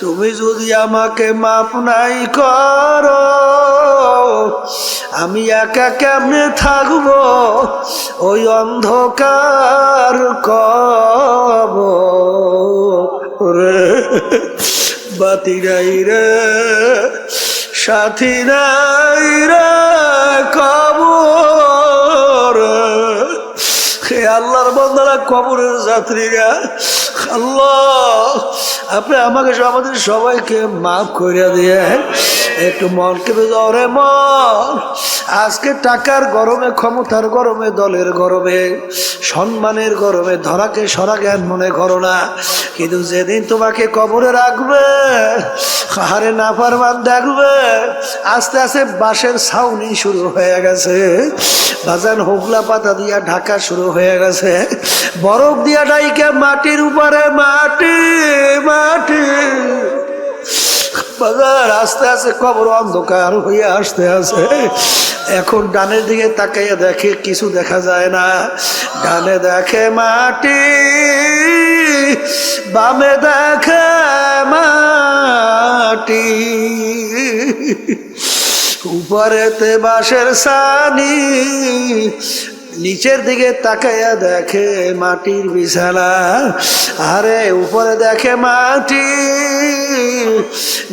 তুমি যদি আমাকে মাফ নাই করো আমি একা কেমনে থাকবো ওই অন্ধকার কবরে। বাতি নাই রে সাথী নাই রে কবর। হে আল্লাহর বান্দারা, কবরের যাত্রীরা, আল্লাহ আপনি আমাকে আমাদের সবাইকে মাফ করে দিয়ে একটু মন কেঁপে যাও রে মন। আজকে টাকার গরমে, ক্ষমতার গরমে, দলের গরমে, সম্মানের গরমে ধরাকে সরা জ্ঞান মনে করো না, কিন্তু যেদিন তোমাকে কবরে রাখবে হারে নাফরমান দেখবে আস্তে আস্তে বাঁশের ছাউনি শুরু হয়ে গেছে, বাজান হোগলা পাতা দিয়া ঢাকা শুরু হয়ে গেছে, বরফ দিয়া ডাইকে মাটির উপরে মাটি মাটি বাজার আস্তে আস্তে কবর অন্ধকার হয়ে আসতে আছে। এখন ডানের দিকে তাকাইয়া দেখে কিছু দেখা যায় না, ডানে দেখে মাটি, বামে দেখে মাটি, উপরেতে বাঁশের ছানি, নিচের দিকে তাকাইয়া দেখে মাটির বিছানা। আরে উপরে দেখে মাটি,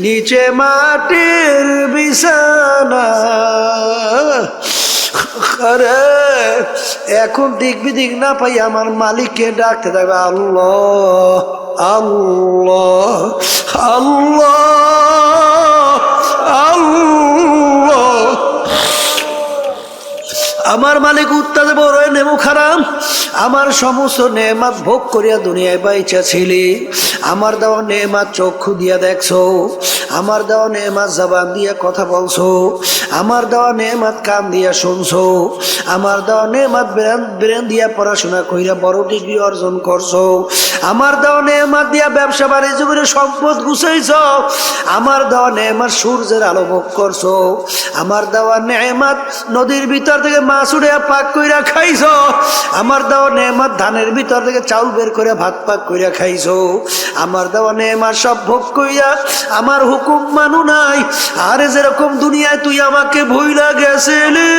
নিচে মাটির বিছানা। আরে এখন দিক বিদিক না পাই আমার মালিককে ডাকতে থাকবে, আল্লাহ আল্লাহ আল্লাহ আল্লাহ। আমার মালিক উত্তর দেব, রে নেমু খারাম, আমার সমস্ত নেমাত ভোগ করিয়া দুনিয়ায় বাইচা ছিলি, আমার দেওয়া নেমাত চক্ষু দিয়া দেখছো, আমার দেওয়া নেমাত জবান দিয়া কথা বলছো, আমার দেওয়া নেমাত কান দিয়া শুনছো, আমার দেওয়া নেমাত ব্রেন দিয়া পড়াশোনা কইরা বড় ডিগ্রি অর্জন করছো, আমার দেওয়া নেমাত দিয়া ব্যবসা বাণিজ্য করে সম্পদ গুছাইছ, আমার দেওয়া নেমাত সূর্যের আলো ভোগ করছো, আমার দেওয়া নেমাত নদীর ভিতর থেকে মাছ উড়ে পাক কইরা খাইছো, আমার দেওয়া নেমাত ধানের ভিতর থেকে চাউল বের করে ভাত পাক কইরা খাইছো, আমার দেওয়া নেমাত সব ভোগ কইরা আমার হুকুম মানু নাই। আরে যেরকম দুনিয়ায় তুই আমাকে ভুইলা গেছিলি,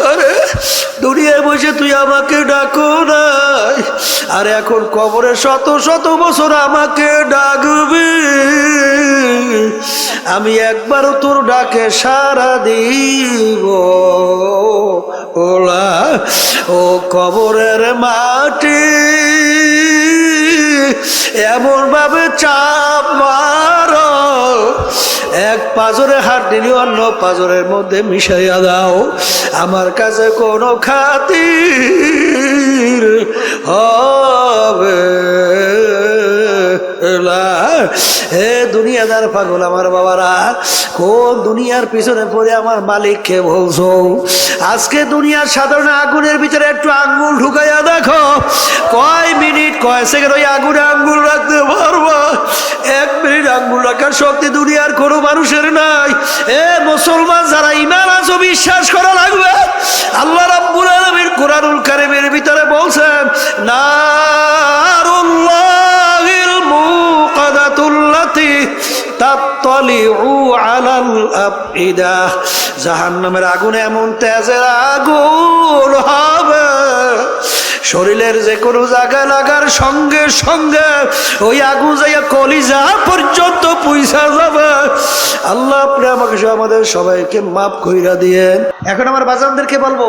আরে দুনিয়ায় বসে তুই আমাকে ডাকো নাই, আর এখন কবরে শত শত বছর আমাকে ডাকবি, আমি একবারও তোর ডাকে সাড়া দিব ওলা। ও কবরের মাটি এমন ভাবে চাপ মারো, এক পাজরে হাত দিলি অন্য পাজরের মধ্যে মিশাইয়া দাও, আমার কাছে কোনো খাতির হবে না। হে দুনিয়াদার পাগল আমার বাবারা, কোন দুনিয়ার পিছনে পড়ে আমার মালিককে বলছো? আজকে দুনিয়ার সাধারণ আগুনের ভিতরে একটু আঙ্গুল ঢুকাইয়া দেখো, কয় মিনিট কয় সেকেন্ড ওই আগুনে আঙ্গুল রাখতে পারবো? 1 মিনিট আঙ্গুল রাখার শক্তি দুনিয়ার কোনো মানুষের নাই। এ মুসলমান যারা ঈমান আছো, বিশ্বাস করা লাগবে। আল্লাহ রাব্বুল আলামিন কুরআনুল কারীমের ভিতরে বলছেন, নারুল্লাহিল মুকাদাতুল্লাতী তাত্তালিউ আলাল আফইদা, জাহান্নামের আগুন এমন তেজের আগুন হবে, শরীরের যে কোনো জায়গায় লাগার সঙ্গে সঙ্গে ওই আগুন যাইয়া কলিজা পর্যন্ত পৌঁছা যাবে। আল্লাহ আপনি আমাকে আমাদের সবাইকে মাফ কইরা দিয়েন। এখন আমার বাজানদেরকে বলবো,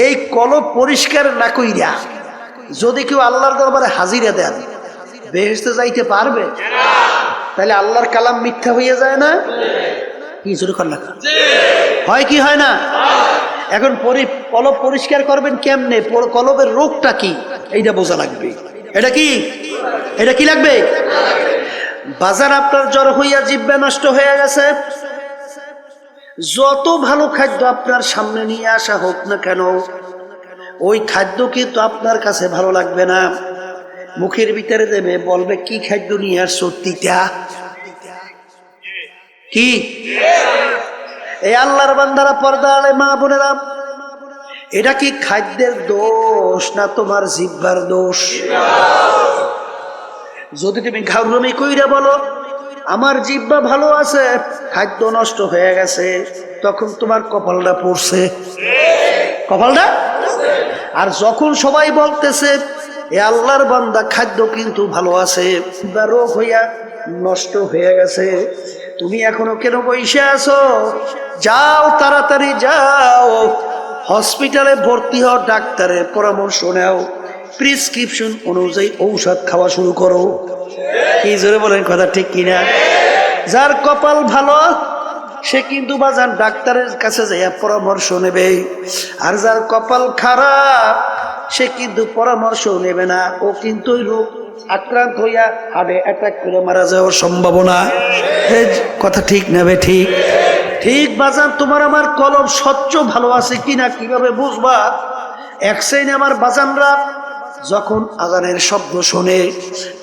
এই কলব পরিষ্কার না কইরা যদি কেউ আল্লাহর দরবারে হাজিরা দেন, বেহেশতে যাইতে পারবে? তাহলে আল্লাহর কালাম মিথ্যা হইয়া যায় না? কি জোরে কর লাগা হয় কি হয় না? এখন কলব পরিষ্কার করবেন কেমনে? কলবের রোগটা কি এইটা বোঝা লাগবে। এটা কি লাগবে? বাজার আপনার জ্বর হইয়া জিহ্বা নষ্ট হয়ে গেছে, যত ভালো খাদ্য আপনার সামনে নিয়ে আসা হোক না কেন, ওই খাদ্য কিন্তু আপনার কাছে ভালো লাগবে না। মুখের ভিতরে দেবে, বলবে কি খাদ্য নিয়ে আসছো? তিতা। কি এই আল্লাহর বান্দারা, পর্দা আলে মা বোনেরা, এটা কি খাদ্যের দোষ না তোমার জিহ্বার দোষ? যদি তুমি ঘাউরমি কইরা বলো আমার জিহ্বা ভালো আছে, খাদ্য নষ্ট হয়ে গেছে, তখন তোমার কপালটা পড়ছে, কপালটা। আর যখন সবাই বলতেছে এ আল্লাহর বান্দা খাদ্য কিন্তু ভালো আছে, রোগ হইয়া নষ্ট হয়ে গেছে, তুমি এখনো কেন বসে আছো? যাও, তাড়াতাড়ি যাও, হসপিটালে ভর্তি হও, ডাক্তারের পরামর্শ নাও, প্রেসক্রিপশন অনুযায়ী ঔষধ খাওয়া শুরু করো। কি জোরে বলেন, কথা ঠিক কিনা? যার কপাল ভালো সে কিন্তু বাজান ডাক্তারের কাছে যাইয়া পরামর্শ নেবে, আর যার কপাল খারাপ সে কিন্তু পরামর্শ নেবে না, ও কিন্তু রোগ আক্রান্ত হইয়া হার্টে অ্যাটাক করে মারা যাওয়ার সম্ভাবনা। কথা ঠিক নেবে? ঠিক ঠিক বাজান, তোমার আমার কলম স্বচ্ছ ভালো আছে কিনা কিভাবে বুঝবা? এক শ্রেণী আমার বাজানরা যখন আজানের শব্দ শোনে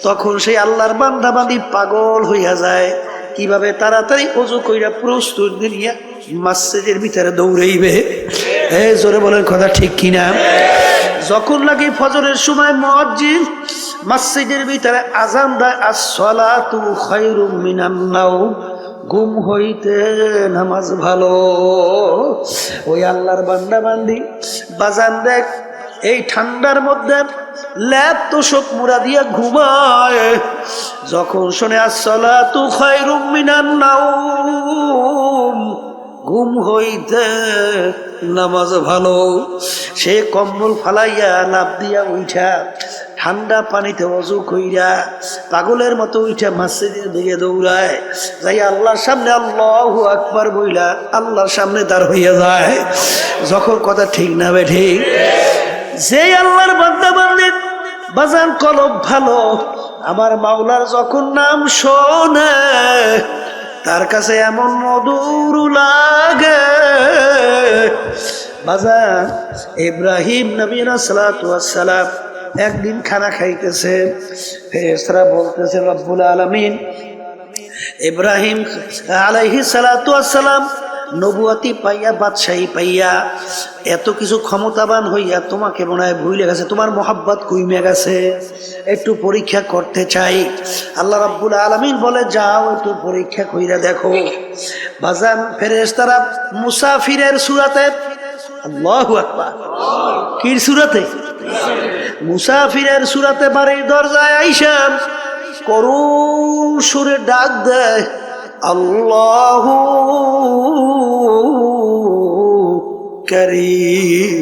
তখন সেই আল্লাহর বান্দা বান্দি পাগল হইয়া যায়, কিভাবে তাড়াতাড়ি ওযু কইরা প্রস্তুত নিয়া মসজিদের ভিতরে দৌড়াইবে। জোরে বলেন, কথা ঠিক কিনা? যখন লাগে ফজরের সময় মুয়াজ্জিন মসজিদের ভিতরে আজান দেয়, as-সালাতু খায়রুম মিনান নাওম, ঘুম হইতে নামাজ ভালো। ওই আল্লাহর বান্দা বান্দি বাজান দেখ এই ঠান্ডার মধ্যে ল্যাপ তোষক মুড়া দিয়া ঘুমায়, যখন শোনে as-সালাতু খায়রুম মিনান নাওম, ঘুম হইতে নামাজ ভালো, সে কম্বল ফালাইয়া লাভ দিয়া উঠা ঠান্ডা পানিতে ওযু কইরা পাগলের মতো উঠা মসজিদের দিকে দৌড়ায়, যাই আল্লাহর সামনে আল্লাহু আকবার বইলা আল্লাহর সামনে দাঁড় হইয়া যায়। যখন কথা ঠিক না বে ঠিক? যে আল্লাহর বান্দা বান্দি বাজান কলব ভালো, আমার মাওলার যখন নাম শোনে তার কাছে এমন মধুর লাগে। বাজান ইব্রাহিম নবী সালাতু ওয়াস সালাম একদিন খানা খাইতেছে, ফেরেশতারা বলতেছে রব্বুল আলামিন ইব্রাহিম আলাইহিস সালাতু ওয়াস সালাম নবুয়তি পাইয়া বাদশাহী পাইয়া এত কিছু ক্ষমতাবান হইয়া তোমাকে মনে হয় ভুলে গেছে, তোমার মোহাব্বত কইমে গেছে, একটু পরীক্ষা করতে চাই। আল্লাহ রাব্বুল আলামিন বলে যাও একটু পরীক্ষা কইরা দেখো। বাজান ফেরেশতারা মুসাফিরের সূরাতে, আল্লাহু আকবার, কি সূরাতে? মুসাফিরের সূরাতে বাড়ির দরজায় আইসা করুণ সুরে ডাক দেয়, আল্লাহু কারীম।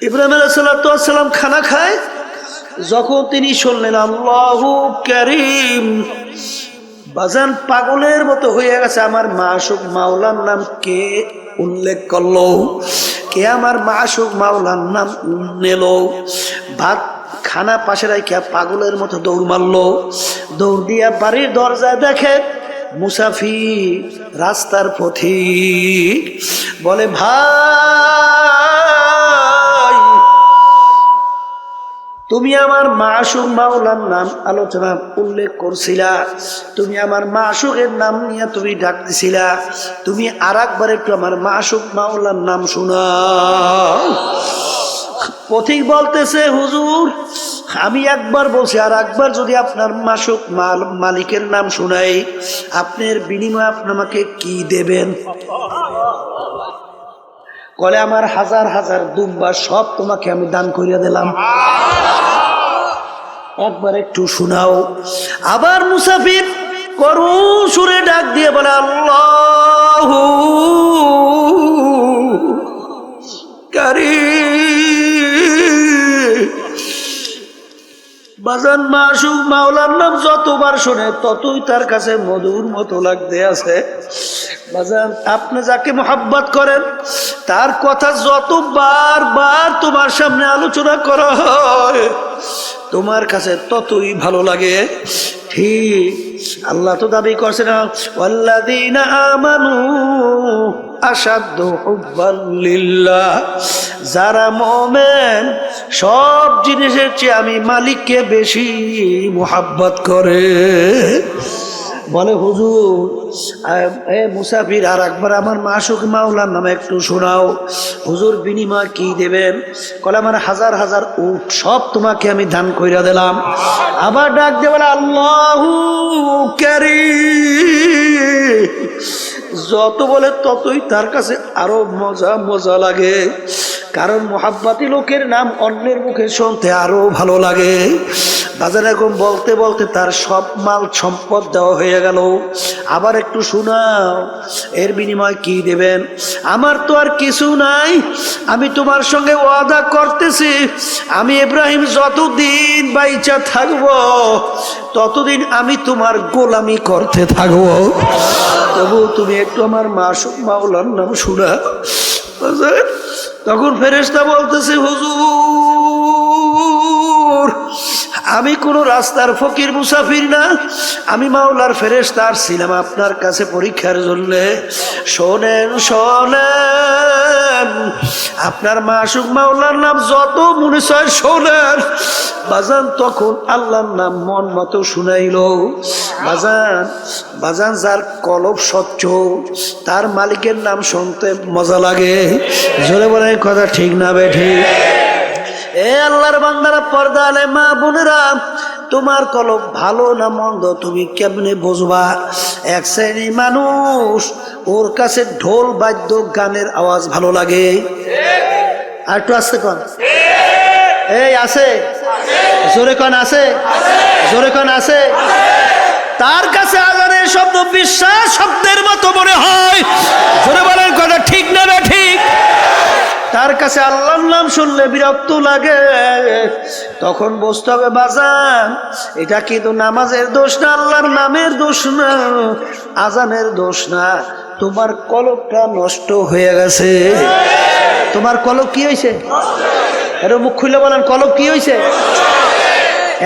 ইব্রাহিম আলাইহিস সালাতু ওয়াস সালাম খানা খায়, যখন তিনি শুনলেন আল্লাহু কারীম, বাজান পাগলের মতো হয়ে গেছে। আমার মাশুক মাওলার নাম কে উল্লেখ করলো, কে আমার মাশুক মাওলার নাম নিল। ভাত খানা পাশে রাখিয়া পাগলের মতো দৌড় মারলো, দৌড় দিয়া বাড়ির দরজায় দেখে মুসাফির রাস্তার পথিক, বলে ভাই তুমি আমার মাশুক মাওলার নাম আলোচনা উল্লেখ করছিলা, তুমি আমার মাশুকের নাম নিয়ে তুমি ডাক দিছিলা, তুমি আর একবার একটু আমার মাশুক মাওলার নাম শোনাও। পথিক বলতেছে হুজুর আমি একবার বলছি, আর একবার যদি আপনার মাশুক মালিকের নাম শোনাই আপনার বিনিময়ে আপনি আমাকে কি দেবেন? বলে আমার হাজার হাজার দুম্বা সব তোমাকে আমি দান করিয়া দিলাম, একবার একটু শোনাও। আবার মুসাফির করুণ সুরে ডাক দিয়ে বলে আল্লাহু কারীম। বাজান মাশুক মাওলার নাম যতবার শোনে ততই তার কাছে মধুর মতো লাগতে আছে। বাজান আপনি যাকে মোহাব্বত করেন তার কথা যত বারবার তোমার সামনে আলোচনা করা হয় তোমার কাছে ততই ভালো লাগে। ঠিক আল্লাহ তো দাবি করছেন ওয়াল্লাযীনা আমানু আশাদ্দু হুব্বান লিল্লাহ, যারা মুমিন সব জিনিসের চেয়ে আমি মালিককে বেশি মোহাব্বত করে। বলে হুজুর মুসাফির আর একবার আমার মাসুক মাওলার নামে একটু শোনাও। হুজুর বিনিময় কি দেবেন? কলে আমার হাজার হাজার উট সব তোমাকে আমি দান কইরা দিলাম। আবার ডাক দিয়ে বলে আল্লাহু কারীম। যত বলে ততই তার কাছে আরো মজা মজা লাগে, কারণ মোহাব্বতি লোকের নাম অন্যের মুখে শুনতে আরো ভালো লাগে। বাজার এরকম বলতে বলতে তার সব মাল সম্পদ দেওয়া হয়ে গেল। আবার একটু শোনাও, এর বিনিময় কি দেবেন? আমার তো আর কিছু নাই, আমি তোমার সঙ্গে ওয়াদা করতেছি, আমি ইব্রাহিম যতদিন বাইচা থাকবো ততদিন আমি তোমার গোলামি করতে থাকবো। তবু তুমি একটু আমার মাসুক মাওলার নাম শোনা। তখন ফেরেশতা বলতেছে হুজুর আমি কোনো রাস্তার ফকির মুসাফির না, আমি মাওলার ফেরেশতা ছিলাম আপনার কাছে পরীক্ষার জন্য। শোনেন শোনেন, আপনার মাসুক মাওলার নাম যত মনে চায় শোনেন। বাজান তখন আল্লাহর নাম মন মতো শুনাইল। বাজান বাজান যার কলব স্বচ্ছ তার মালিকের নাম শুনতে মজা লাগে। জোরে বলে কথা ঠিক না বেঠি? এ আল্লাহর বান্দারা, পর্দা আলে মা বোনেরা, তোমার কলব ভালো না মন্দ তুমি কেমনে বুঝবা? এক শ্রেণী মানুষ ওর কাছে ঢোল বাদ্য গানের আওয়াজ ভালো লাগে। আর একটু আসতে কন, এই আছে জোরে কন, আছে জোরে কন, আছে। তার কাছে আজানের শব্দ বিশ্বাস শব্দের মতো মনে হয়। জোরে বলেন কথা ঠিক না বে ঠিক? তার কাছে আল্লাহর নাম শুনলে বিরক্ত লাগে। তখন বুঝতে হবে বাজান এটা কিন্তু নামাজের দোষ না, আল্লাহর নামের দোষ না, আজানের দোষ না, তোমার কলবটা নষ্ট হয়ে গেছে। তোমার কলব কি হয়েছে? এটা মুখ খুলে বলেন, কলব কি হয়েছে?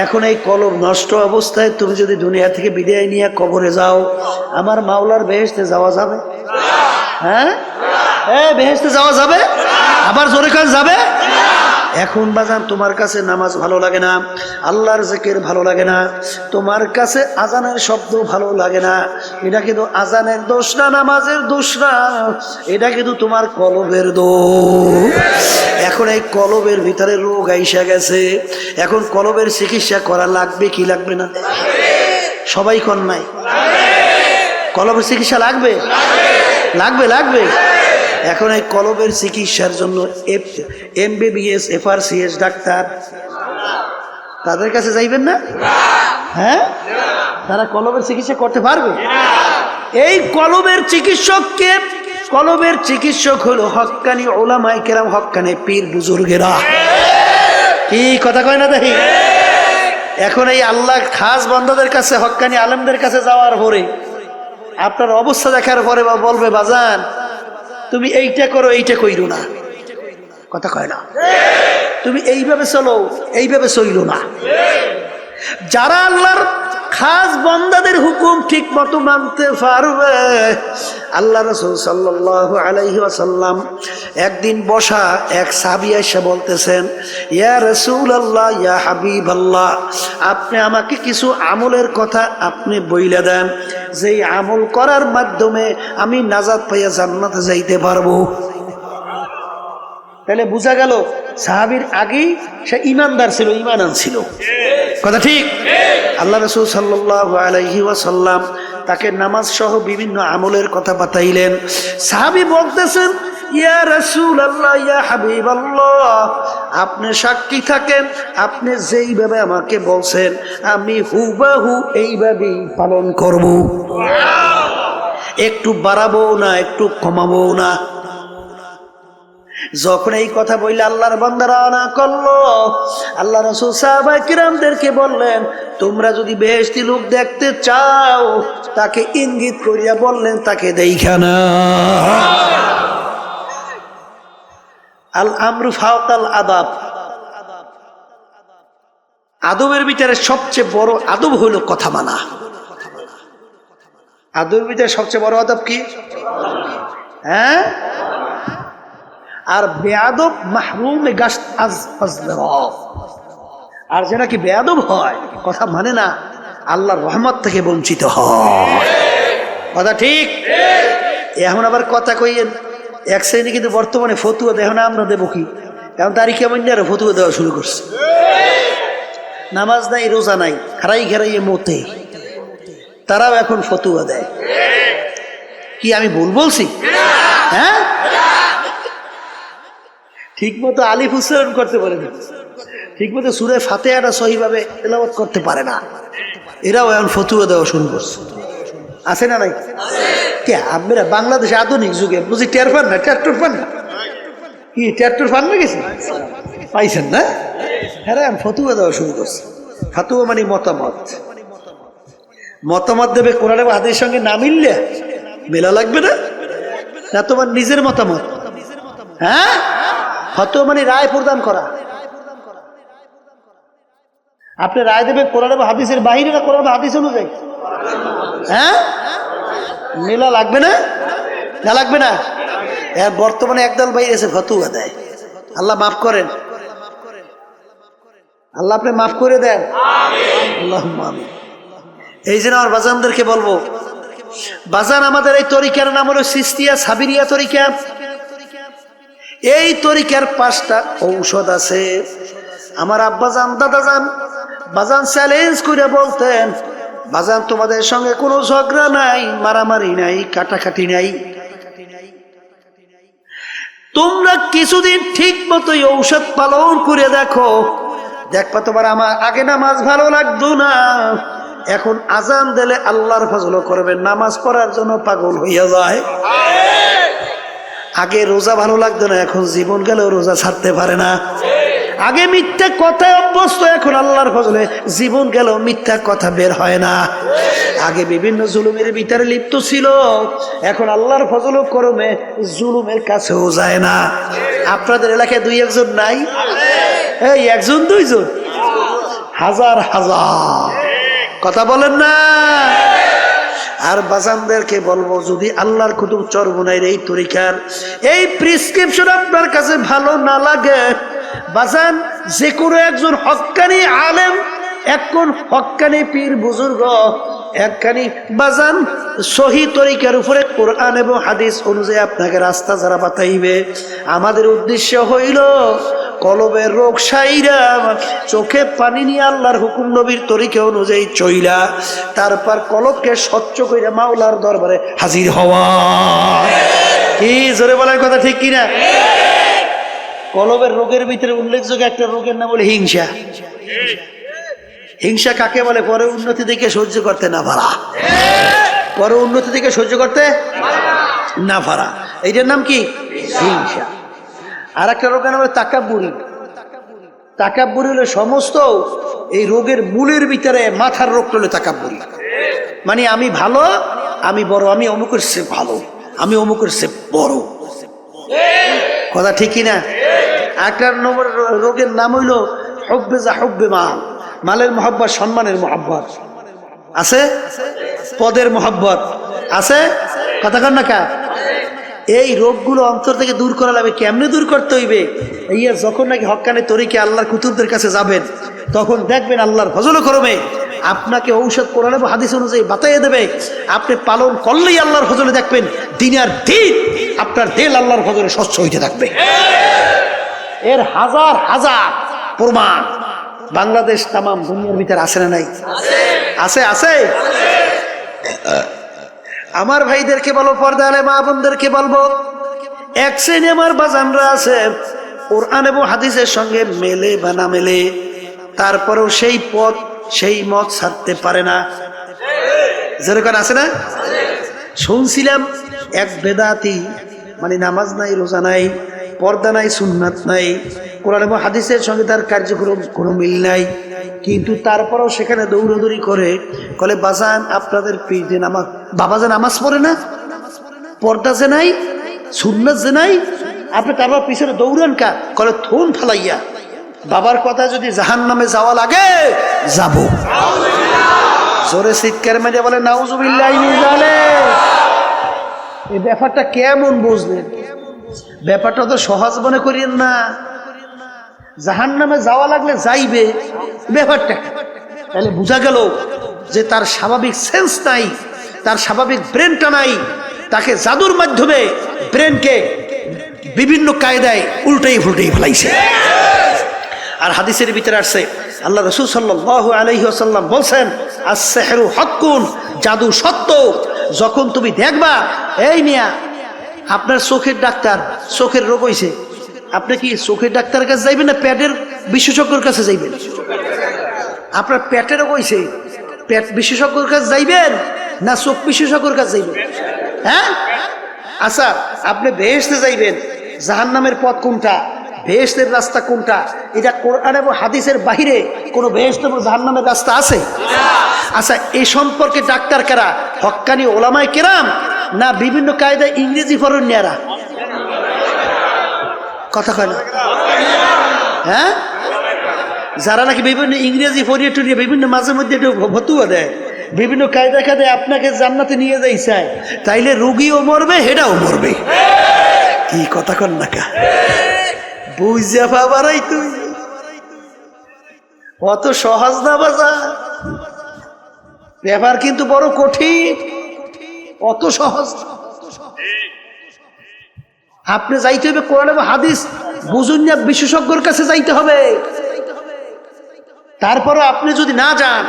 এখন এই কলব নষ্ট অবস্থায় তুমি যদি দুনিয়া থেকে বিদায় নিয়ে কবরে যাও, আমার মাওলার বেহেশতে যাওয়া যাবে? হ্যাঁ, বেহেশতে যাওয়া যাবে? আবার জোরে কাজ যাবে? এখন বাজান তোমার কাছে নামাজ ভালো লাগে না, আল্লাহর জিকির ভালো লাগে না, তোমার কাছে আজানের শব্দ ভালো লাগে না, এটা কিন্তু আজানের দোষ না, নামাজের দোষ না, এটা কিন্তু তোমার কলবের দোষ। এখন এই কলবের ভিতরে রোগ আইসা গেছে, এখন কলবের চিকিৎসা করা লাগবে কি লাগবে না? সবাই কন নাই? কলবের চিকিৎসা লাগবে, লাগবে, লাগবে। এখন এই কলবের চিকিৎসার জন্য MBBS FRCS ডাক্তার তাদের কাছে যাইবেন না? হ্যাঁ, তারা কলবের চিকিৎসা করতে পারবে? এই কলবের চিকিৎসককে, কলবের চিকিৎসক হলো হক্কানি উলামায়ে কেরাম, হক্কানি পীর বুজুর্গেরা। কি কথা কয় না দেখি? এখন এই আল্লাহ খাস বান্দাদের কাছে, হক্কানি আলেমদের কাছে যাওয়ার পরে আপনার অবস্থা দেখার পরে বলবে বাজান তুমি এইটা করো, এইটা কইরো না। কথা কয় না? তুমি এইভাবে চলো, এইভাবে চইলো না। যারা আল্লাহর খাস বান্দাদের হুকুম ঠিক মতো মানতে পারবে, আল্লাহ রাসূল সাল্লাল্লাহু আলাইহি ওয়াসাল্লাম একদিন বসা এক সাহাবী এসে বলতেছেন, ইয়া রাসূলুল্লাহ, ইয়া হাবিবাল্লাহ, আপনি আমাকে কিছু আমলের কথা আপনি বইলা দেন, যেই আমল করার মাধ্যমে আমি নাজাত পাইয়া জান্নাতে যাইতে পারবো। তাহলে বোঝা গেল সাহাবীর আগেই সে ইমানদার ছিল, ইমান আনছিল। কথা ঠিক? আল্লাহ রাসূল সাল্লাল্লাহু আলাইহি ওয়াসাল্লাম তাকে নামাজ সহ বিভিন্ন আমলের কথা বাতাইলেন। সাহাবী বলতেছেন, ইয়া রাসূলুল্লাহ, ইয়া হাবিবাল্লাহ, আপনি সাক্ষী থাকেন, আপনি যেইভাবে আমাকে বলছেন আমি হুবাহু এইভাবেই পালন করব, একটু বাড়াবো না, একটু কমাবো না। যখন এই কথা বললে আল্লাহর বান্দারা না করলো, আল্লাহ রাসূল সাহাবায়ে কিরামদেরকে বললেন, তোমরা যদি বেহেশতি লোক দেখতে চাও তাকে ইঙ্গিত করিয়া বললেন তাকে দেইখা না। আল আমরু ফাওকাল আদাব, আদবের ভিতরে সবচেয়ে বড় আদব হলো কথা মানা। আদবের ভিতরে সবচেয়ে বড় আদব কি? হ্যাঁ, আর বেয়াদব মাহরুমে গাশত আজ, আর যে নাকি বেয়াদব হয়, কথা মানে না, আল্লাহর রহমত থেকে বঞ্চিত হয়। কথা ঠিক? এখন আবার কথা কইয়েন এক শ্রেণী কিন্তু বর্তমানে ফতুয়া দেয় না, আমরা দেবো কি? এখন তারিখ কেমন আরো ফতুয়া দেওয়া শুরু করছে। নামাজ নাই, রোজা নাই, খারাই ঘেরাইয়ে মতে, তারাও এখন ফতুয়া দেয়। কি আমি ভুল বলছি? হ্যাঁ, ঠিক মতো আলিফ উচ্চারণ করতে পারে না, ঠিক মতো সূরা ফাতিহাটা সহিভাবে তেলাওয়াত করতে পারে না, এরাও এখন ফতুয়া দেওয়া শুরু করছে। আছে না নাই? কে আপনারা বাংলাদেশে আধুনিক যুগে বুঝি টের পান না? ট্রাক্টর পান না? কি ট্রাক্টর পান না গেছে? পাইছেন না? হ্যাঁ, ফতুয়া দেওয়া শুরু করছে। ফতুয়া মানে মতামত। মতামত দেবে কোরআন এবং হাদিসের সঙ্গে না মিললে মেলা লাগবে না? না তোমার নিজের মতামত? হ্যাঁ, ফতুয়া মানে রায় প্রদান করা। আপনি রায় দেবেন কোরআন এবং হাদিসের বাইরে না কোরআন এবং হাদিস অনুযায়ী? হ্যাঁ, মেলা লাগবে না? না লাগবে না? বর্তমানে একদল ভাই এসে ফতুয়া দেয়। আল্লাহ মাফ করেন, আল্লাহ আপনি মাফ করে দেন। আল্লাহুম্মা আমিন। এই জন্য আমার বাজানদেরকে বলবো, বাজান আমাদের এই তরিকার নাম হলো সিস্তিয়া সাবিরিয়া তরিকা। এই তরিকার 5টা ঔষধ আছে। আমার আব্বাজান দাদাজান বাজান চ্যালেঞ্জ করে বলতেন, বাজান তোমাদের সঙ্গে কোনো ঝগড়া নাই, মারামারি নাই, কাটাকাটি নাই, তোমরা কিছুদিন ঠিক মতো ঔষধ পালন করে দেখো, দেখবা তোমার আমার আগে নামাজ ভালো লাগতো না, এখন আজান দিলে আল্লাহর ফজল করবে, নামাজ পড়ার জন্য পাগল হইয়া যায়। আগে রোজা ভালো লাগতো না, এখন জীবন গেলেও রোজা ছাড়তে পারে না। আগে মিথ্যা কথায় অভ্যস্ত, এখন আল্লাহর ফজলে জীবন গেলেও মিথ্যা কথা বের হয় না। আগে বিভিন্ন জুলুমের ভিতরে লিপ্ত ছিল, এখন আল্লাহর ফজল করমে জুলুমের কাছেও যায় না। আপনাদের এলাকায় 2-1 জন নাই? এই 1 জন 2 জন, হাজার হাজার, কথা বলেন না? আর বাজানদেরকে বলবো, যদি আল্লাহর কুতুব চরমুনাইর এই তরিকার এই প্রেসক্রিপশন আপনার কাছে ভালো না লাগে, বাজান যে কোনো একজন হক্কানি আলেম, এখন হক্কানি পীর বুজুর্গ, একখানি বাজান সহি তরিকার উপরে কোরআন এবং হাদিস অনুযায়ী আপনাকে রাস্তা যারা বাতাইবে, আমাদের উদ্দেশ্য হইল কলবের রোগ সাইরা, চোখে পানি নিয়ে আল্লাহর হুকুম নবীর তরিকা অনুযায়ী চইলা, তারপর কলবকে স্বচ্ছ কইরা মাওলার দরবারে হাজির হওয়া। কি জোরে বলার কথা ঠিক কিনা? কলবের রোগের ভিতরে উল্লেখযোগ্য একটা রোগের নাম হলো হিংসা। হিংসা কাকে বলে? পরে উন্নতি দেখে সহ্য করতে না পারা, পরে উন্নতি দেখে সহ্য করতে না পারা, এইটার নাম কি? হিংসা। আর একটা রোগের নাম হলো তাকাব্বুরি। তাকাব্বুরি হলো সমস্ত এই রোগের মূলের ভিতরে মাথার রোগ হলো তাকাব্বুরি। মানে আমি ভালো, আমি বড়, আমি অমুকের চেয়ে ভালো, আমি অমুকের চেয়ে বড়। কথা ঠিক কিনা? একটা নম্বর রোগের নাম হইল হুব্বে যা হুব্বে মাল, মালের মহব্বত, সম্মানের মহব্বত আছে, পদের মহব্বত আছে, কথা কন না কা? এই রোগগুলো অন্তর থেকে দূর করা লাগবে। কেমনে দূর করতে হইবে? এই যখন নাকি হক্কানি তরিকে আল্লাহর কুতুবদের কাছে যাবেন, তখন দেখবেন আল্লাহর ফজল করবে আপনাকে ঔষধ কোরআন এবং হাদিস অনুযায়ী বাতাইয়ে দেবে। আপনি পালন করলেই আল্লাহর ফজলে দেখবেন দিন আর দিন আপনার দিল আল্লাহর ফজলে স্বচ্ছ হইতে থাকবে। এর হাজার হাজার প্রমাণ বাংলাদেশ তাম দুনিয়ার ভিতরে আছে না নাই? আছে, আছে। আমার ভাইদেরকে বলবো, পর্দা আলে মা বোনদেরকে বলবো, এক শ্রেণী আমার বাজানরা আছে কোরআন এবং হাদিসের সঙ্গে মেলে বা না মেলে, তারপরেও সেই পথ সেই মত ছাড়তে পারে না। যেরকম আছে না? শুনছিলাম এক বেদাতি, মানে নামাজ নাই, রোজা নাই, পর্দা নাই, সুন্নাত নাই, কোরআন এবং হাদিসের সঙ্গে তার কার্যক্রম কোনো মিল নাই, কিন্তু তারপরেও সেখানে দৌড়দৌড়ি করে বলে, বাজান আপনাদের পীর যে নামাজ, বাবা যে নামাজ পড়ে না, পর্দা যে নাই, সুন্নাত যে নাই, আপনি তারপর পিছনে দৌড়ান কা? কলে থুন ফালাইয়া, বাবার কথা যদি জাহান্নামে যাওয়া লাগে যাব। জোরে চিৎকার মেরে বলে নাউজুবিল্লাহি মিন যালিক। এই ব্যাপারটা কেমন বুঝলেন? ব্যাপারটা তো সহজ মনে করিয়েন না। জাহান্নামে যাওয়া লাগলে যাইবে, ব্যাপারটা তাহলে বোঝা গেল যে তার স্বাভাবিক সেন্স নাই, তার স্বাভাবিক ব্রেনটা নাই, তাকে জাদুর মাধ্যমে ব্রেনকে বিভিন্ন কায়দায় উল্টেই ফুলটেই ফেলাইছে। আর হাদিসের ভিতরে আসছে আল্লাহ রাসূল সাল্লাল্লাহু আলাইহি ওয়াসাল্লাম বলছেন, আস-সিহরু হাক্কুন, জাদু সত্য। যখন তুমি দেখবা, এই মিয়া আপনার চোখের ডাক্তার, চোখের রোগ হইছে, আপনি কি চোখের ডাক্তারের কাছে যাইবেন না পেটের বিশেষজ্ঞের কাছে যাইবেন? আপনার পেটের রোগ হইছে, পেট বিশেষজ্ঞের কাছে যাইবেন না চোখ বিশেষজ্ঞের কাছে যাইবেন? হ্যাঁ, আচ্ছা আপনি বেহেশতে যাইবেন, জাহান্নামের পথ কোনটা, বেহেশতের রাস্তা কোনটা, এটা কোরআন এবং হাদিসের বাহিরে কোনো বেহেশত এবং জাহান্নামের রাস্তা আছে? আচ্ছা, এই সম্পর্কে ডাক্তার কারা? হক্কানি ওলামায়ে কেরাম না বিভিন্ন কায়দায় ইংরেজি ফরণ্যারা? কথা কয় না? হ্যাঁ, যারা নাকি বিভিন্ন ইংরেজি ফরিয়ে টুরিয়ে বিভিন্ন মাঝে মধ্যে একটু ভতুয়া দেয়, বিভিন্ন কায়দা কায়দায় আপনাকে জান্নাতে নিয়ে যাই চায়, তাইলে রুগীও মরবে, হেডাও মরবে। কি কথা কন না কা? বুঝা পাবারাই তুই, অত সহজ না বাজার, ব্যাপার কিন্তু বড় কঠিন, অত সহজ। আপনি যাইতে হবে কোরআন এবং হাদিস বুঝুন না, বিশেষজ্ঞর কাছে যাইতে হবে। তারপরে আপনি যদি না যান,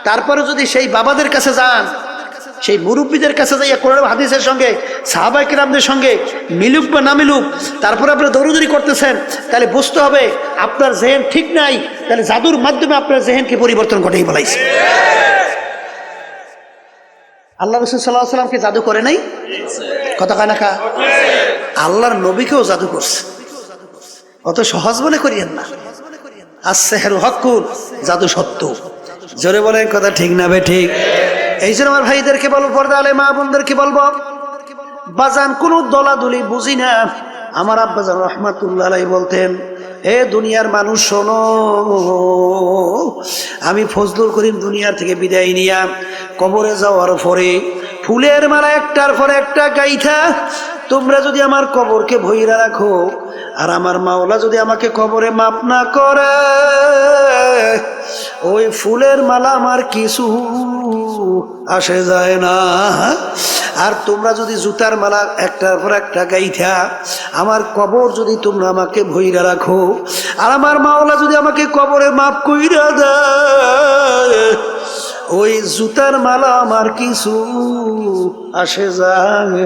তারপরে যদি সেই বাবাদের কাছে যান, সেই মুরব্বীদের কাছে যাইয়া কোরআন হাদিসের সঙ্গে সাহাবায়ে কেরামদের সঙ্গে মিলুক বা না মিলুক, তারপরে আপনি দৌড়দৌড়ি করতেছেন, তাহলে বুঝতে হবে আপনার জেহেন ঠিক নাই, তাহলে জাদুর মাধ্যমে আপনার জেহেনকে পরিবর্তন ঘটাই বলাইছে। আল্লাহ রাসূল সাল্লাল্লাহু আলাইহি ওয়াসাল্লামকে জাদু করে নাই? কথা কয় না কা? আল্লাহর নবীকেও জাদু করছে, অত সহজ মনে করিয়েন না। আস-সিহরু হাক্কুন, জাদু সত্য। জোরে বলেন কথা ঠিক না বে ঠিক? এই জন্য আমার ভাইদেরকে বলবো, পর্দা আলে মা বোনদেরকে বলবো, বাজান কোনো দলাদলি বুঝি না। আমার আব্বাজান রাহমাতুল্লাহ আলাইহি বলতেন, হে দুনিয়ার মানুষ শোনো, আমি ফজলুল করিম দুনিয়ার থেকে বিদায় নিয়া কবরে যাওয়ার পরে ফুলের মালা একটার পর একটা গাইথা তোমরা যদি আমার কবরকে ভইরা রাখো, আর আমার মাওলা যদি আমাকে কবরে মাপ না করে, ওই ফুলের মালা আমার কিছু আসে যায় না। আর তোমরা যদি জুতার মালা একটার পর একটা গাইথা আমার কবর যদি তোমরা আমাকে ভইরা রাখো, আর আমার মাওলা যদি আমাকে কবরে মাপ কইরা দেয়, ওই জুতার মালা আমার কিছু আসে যায়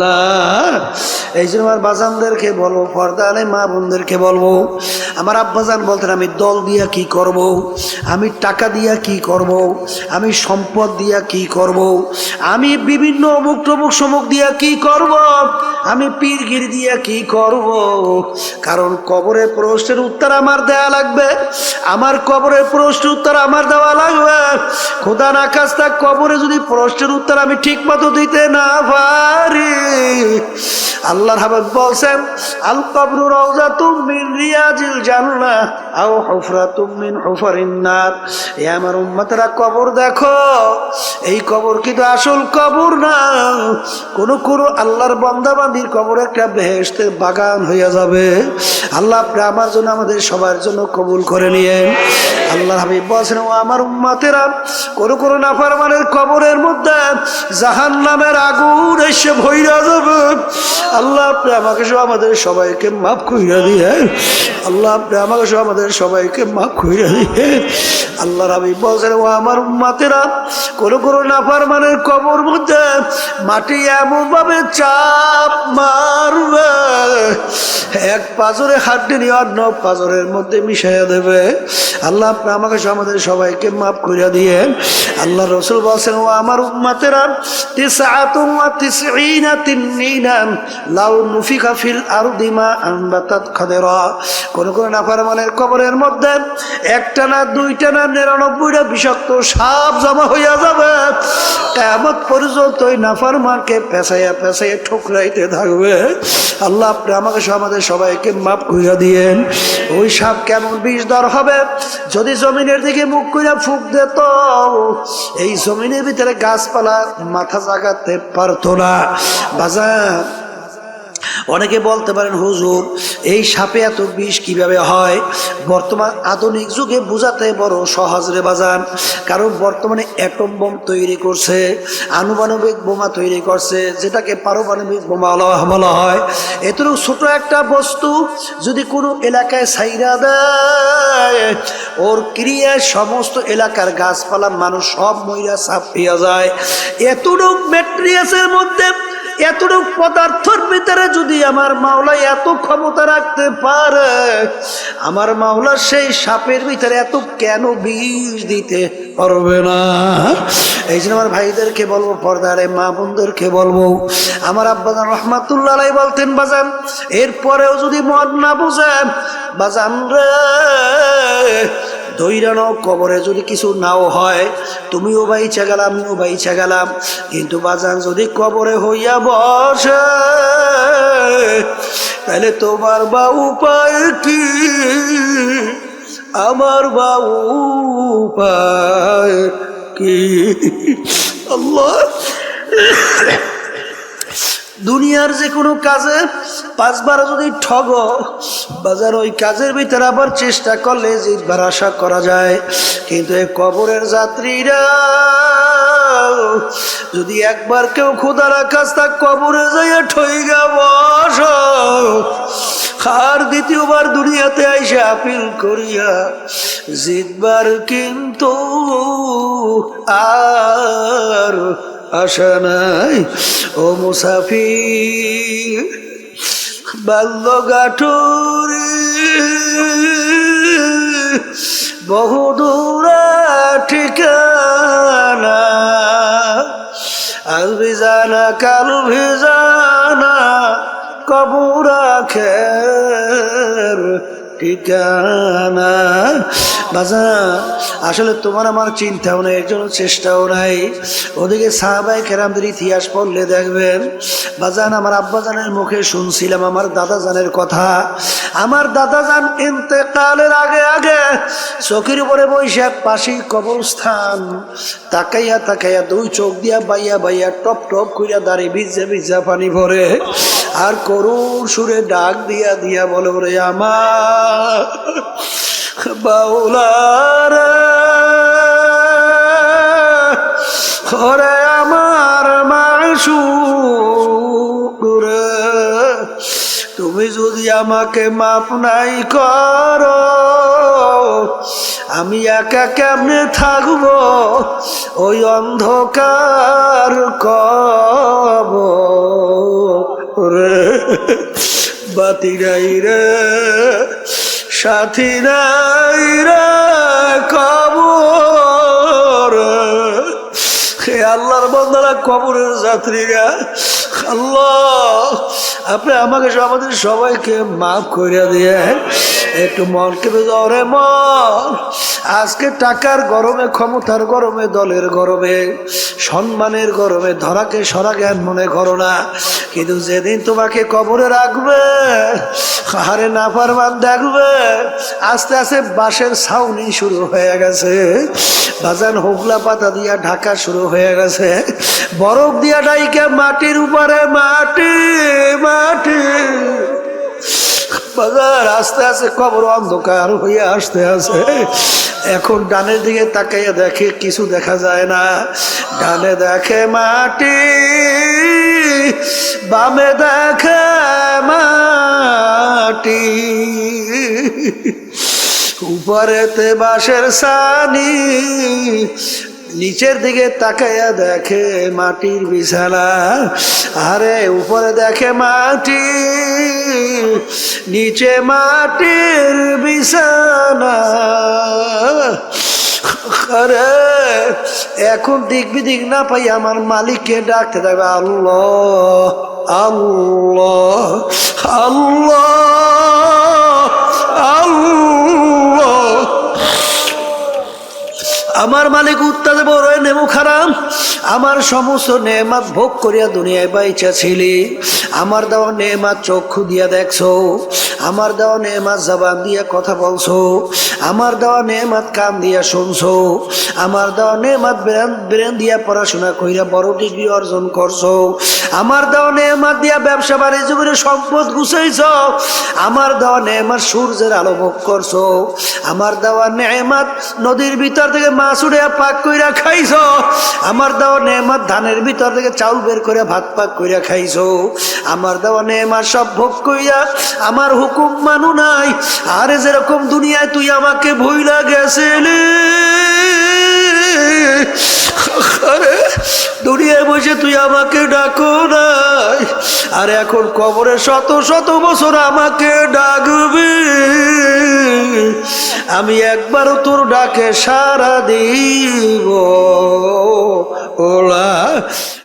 না। এই জন্য আমার বাজানদেরকে বলবো, পর্দা আলে মা বোনদেরকে বলবো, আমার আব্বাজান বলতেন, আমি দল দিয়া কি করব, আমি টাকা দিয়া কি করব, আমি সম্পদ দিয়া কি করব, আমি বিভিন্ন অমুক টমুক সমুক দিয়া কি করব, আমি পীরগির দিয়া কি করব, কারণ কবরের প্রশ্নের উত্তর আমার দেয়া লাগবে, আমার কবরের প্রশ্নের উত্তর আমার দেওয়া লাগবে। খোদা না খাস্তা কবরে যদি প্রশ্নের উত্তর আমি ঠিক মতো দিতে না পারি, আল্লাহর হাবিব বলছেন, আল কবরু রাউযাতুম মিন রিয়াজিল জান্নাহ আও হুফরাতুম মিন হুফারিন নার। এ আমার উম্মতরা, কবর দেখো, এই কবর কিন্তু আসল কবর না, কোন কোন আল্লাহর বান্দা বান্দির কবর একটা বেহেশতের বাগান হইয়া যাবে। আল্লাহ আপনি আমার জন্য, আমাদের সবার জন্য কবুল করে নিয়েন। আল্লাহর হাবিব বলেছেন, ও আমার উম্মতেরা, কোন কোন নাফরমানের কবরের মধ্যে জাহান্নামের আগুন এসে ভইরা যাবে। আল্লাহ আপনি আমাকে সহ আমাদের সবাইকে মাফ কইরা দিয়েন। আল্লাহ আপনি আমাকে সহ আমাদের সবাইকে মাফ কইরা দিয়েন। আল্লাহর হাবিব বলেছেন, ও আমার উম্মতেরা, কোন কোন নাফরমানের কবর মধ্যে মাটি এমন ভাবে চাপ মারবে, এক পাজরে হাড্ডি নিয়ে অন্য পাজরের মধ্যে মিশাইয়া দেবে। আল্লাহ আপনি আমাকে সহ আমাদের সবাইকে মাফ কইরা দিয়েন। আল্লাহ রাসূল বলেছেন, ও আমার উম্মতেরা, 99 তিননিনান লাউ নুফিকা ফিল আরদি মা আনবাতাত খাদেরা। কোন কোন নাফরমানের কবরের মধ্যে একটা না দুইটা না 99টা বিষাক্ত সাপ জমা হইয়া যাবে। কিয়ামত পর্যন্ত ওই নাফরমানকে পেঁচাইয়া পেঁচাইয়া ঠোকরাইতে থাকবে। আল্লাহ আপনি আমাকে সহ আমাদের সবাইকে মাফ কইরা দিয়েন। ওই সাপ কেমন বিষধর হবে, যদি জমিনের দিকে মুখ কইরা ফুঁক দিত, এই জমিনের ভিতরে গাছপালা মাথা জাগাতে পারতো না। বাজার অনেকে বলতে পারেন হুজুর এই সাপে এত বিষ কিভাবে হয়? বর্তমান আধুনিক যুগে বোঝাতে বড় সহজ রে বাজান, কারণ বর্তমানে অ্যাটম বোম তৈরি করছে, আনুপানবিক বোমা তৈরি করছে, যেটাকে পারমাণবিক বোমা বলা হয়। এতটুকু ছোট একটা বস্তু যদি কোনো এলাকায় ছাইরা দেয়, ওর ক্রিয়ায় সমস্ত এলাকার গাছপালা মানুষ সব মইরা ছাপিয়া যায়। এতটুকু ম্যাটেরিয়ালসের মধ্যে, এতটুকু পদার্থের ভিতরে যদি আমার মাওলা এত ক্ষমতা রাখতে পারে, আমার মাওলা সেই সাপের ভিতরে এত কেন বিষ দিতে পারবে না? এই জন্য আমার ভাইদেরকে বলবো, পর্দারে মা বোনদেরকে বলবো, আমার আব্বাজান রহমাতুল্লাহ আলাইহি বলতেন বাজান, এরপরেও যদি মন না বুঝেন বাজান রে, দৈরানো কবরে যদি কিছু নাও হয়, তুমিও বাইচা গেলাম, আমিও বাইচা গেলাম, কিন্তু বাজান যদি কবরে হইয়া বসে, তাহলে তোমার বা উপায় কি, আমার বা উপায় কি? আল্লাহ, দুনিয়ার যে কোনো কাজে 5 বার যদি ঠগ বাজার, ওই কাজের ভিতরে আবার চেষ্টা করলে জিতবার আশা করা যায়। কিন্তু এই কবরের যাত্রীরা যদি একবার কেউ খোদার কাছ তা কবরে যাইয়া ঠইগা বস, আর দ্বিতীয়বার দুনিয়াতে আইসা আপিল করিয়া জিতবার কিন্তু আর আশা নাই। ও মুসাফির বাল্যগাঠুরি বহুদূর ঠিকানা, আজ ভিজানা কাল ভিজানা কবর আখের ঠিকানা। বাজান আসলে তোমার আমার চিন্তাও নেই, এর জন্য চেষ্টাও নাই। ওদিকে সাহাবায়ে কেরামদের ইতিহাস পড়লে দেখবেন বাজান, আমার আব্বাজানের মুখে শুনছিলাম আমার দাদাজানের কথা। আমার দাদাজান ইন্তেকালের আগে আগে চোখের উপরে বৈশাখ পাশেই কবরস্থান, তাকাইয়া তাকাইয়া 2 চোখ দিয়া বাইয়া বাইয়া টপ টপ কইরা দাঁড়িয়ে ভিজা ভিজা পানি ভরে, আর করুণ সুরে ডাক দিয়া দিয়া বলে, ওরে আমার বাউলারা, ওরে আমার মাশউক রে, তুমি যদি আমাকে মাফ নাই করো, আমি একা কেমনে থাকবো ওই অন্ধকার কবরে? বাতি নাই রে, সাথী নাই রে কবর। হে আল্লাহর বান্দারা, কবরের যাত্রীরা, আল্লাহ আপনি আমাকে আমাদের সবাইকে মাফ করে দিয়ে একটু মনকে রে মন। আজকে টাকার গরমে, ক্ষমতার গরমে, দলের গরমে, সম্মানের গরমে ধরাকে সরা জ্ঞান মনে করো না, কিন্তু যেদিন তোমাকে কবরে রাখবে, হারে নাফরমান দেখবে আস্তে আস্তে বাঁশের ছাউনি শুরু হয়ে গেছে, বাজান হোগলা পাতা দিয়া ঢাকা শুরু হয়ে গেছে, বরফ দিয়া ডাইকে মাটির উপরে মাটি মাটি, বাজার আস্তে আস্তে কবর অন্ধকার হয়ে আসতে আছে। এখন ডানের দিকে তাকাইয়া দেখে কিছু দেখা যায় না, ডানে দেখে মাটি, বামে দেখে মাটি, উপরেতে বাঁশের ছানি, নিচের দিকে তাকাইয়া দেখে মাটির বিছানা, আরে উপরে দেখে মাটি, নিচে মাটির বিছানা। আরে এখন দিক বিদিক না পাই আমার মালিককে ডাকতে থাকবে, আল্লাহ আল্লাহ আল্লাহ আল্লাহ। আমার মালিক উত্তাদে বড় নেমু খারাপ, আমার সমস্ত নেমাত ভোগ করিয়া দুনিয়ায় বাইচা ছিলি, আমার দেওয়া নেমাত চক্ষু দিয়া দেখছো, আমার দেওয়া নেমাত জবান দিয়া কথা বলছো, আমার দেওয়া নেয়ামত কান দিয়া শুনছো, আমার দেওয়া নেয়ামত ব্রেন দিয়া পড়াশোনা কইরা বড় ডিগ্রি অর্জন করছো, আমার দেওয়া নেয়ামত দিয়া ব্যবসা বাণিজ্য করে সম্পদ গুছাইছো, আমার দেওয়া নেয়ামত সূর্যের আলো ভোগ করছো, আমার দেওয়া নেয়ামত নদীর ভিতর থেকে মাছ উড়ে পাক কইরা খাইছো, আমার দেওয়া নেয়ামত ধানের ভিতর থেকে চাউল বের করে ভাত পাক কইরা খাইছো, আমার দেওয়া নেয়ামত সব ভোগ কইরা আমার হুকুম মানু নাই। আরে যেরকম দুনিয়ায় তুই আমাকে ভুইলা গেছিলি, আরে দুনিয়ায় বসে তুই আমাকে ডাকো নাই, আর এখন কবরে শত শত বছর আমাকে ডাকবি, আমি একবারও তোর ডাকে সাড়া দিব ওলা।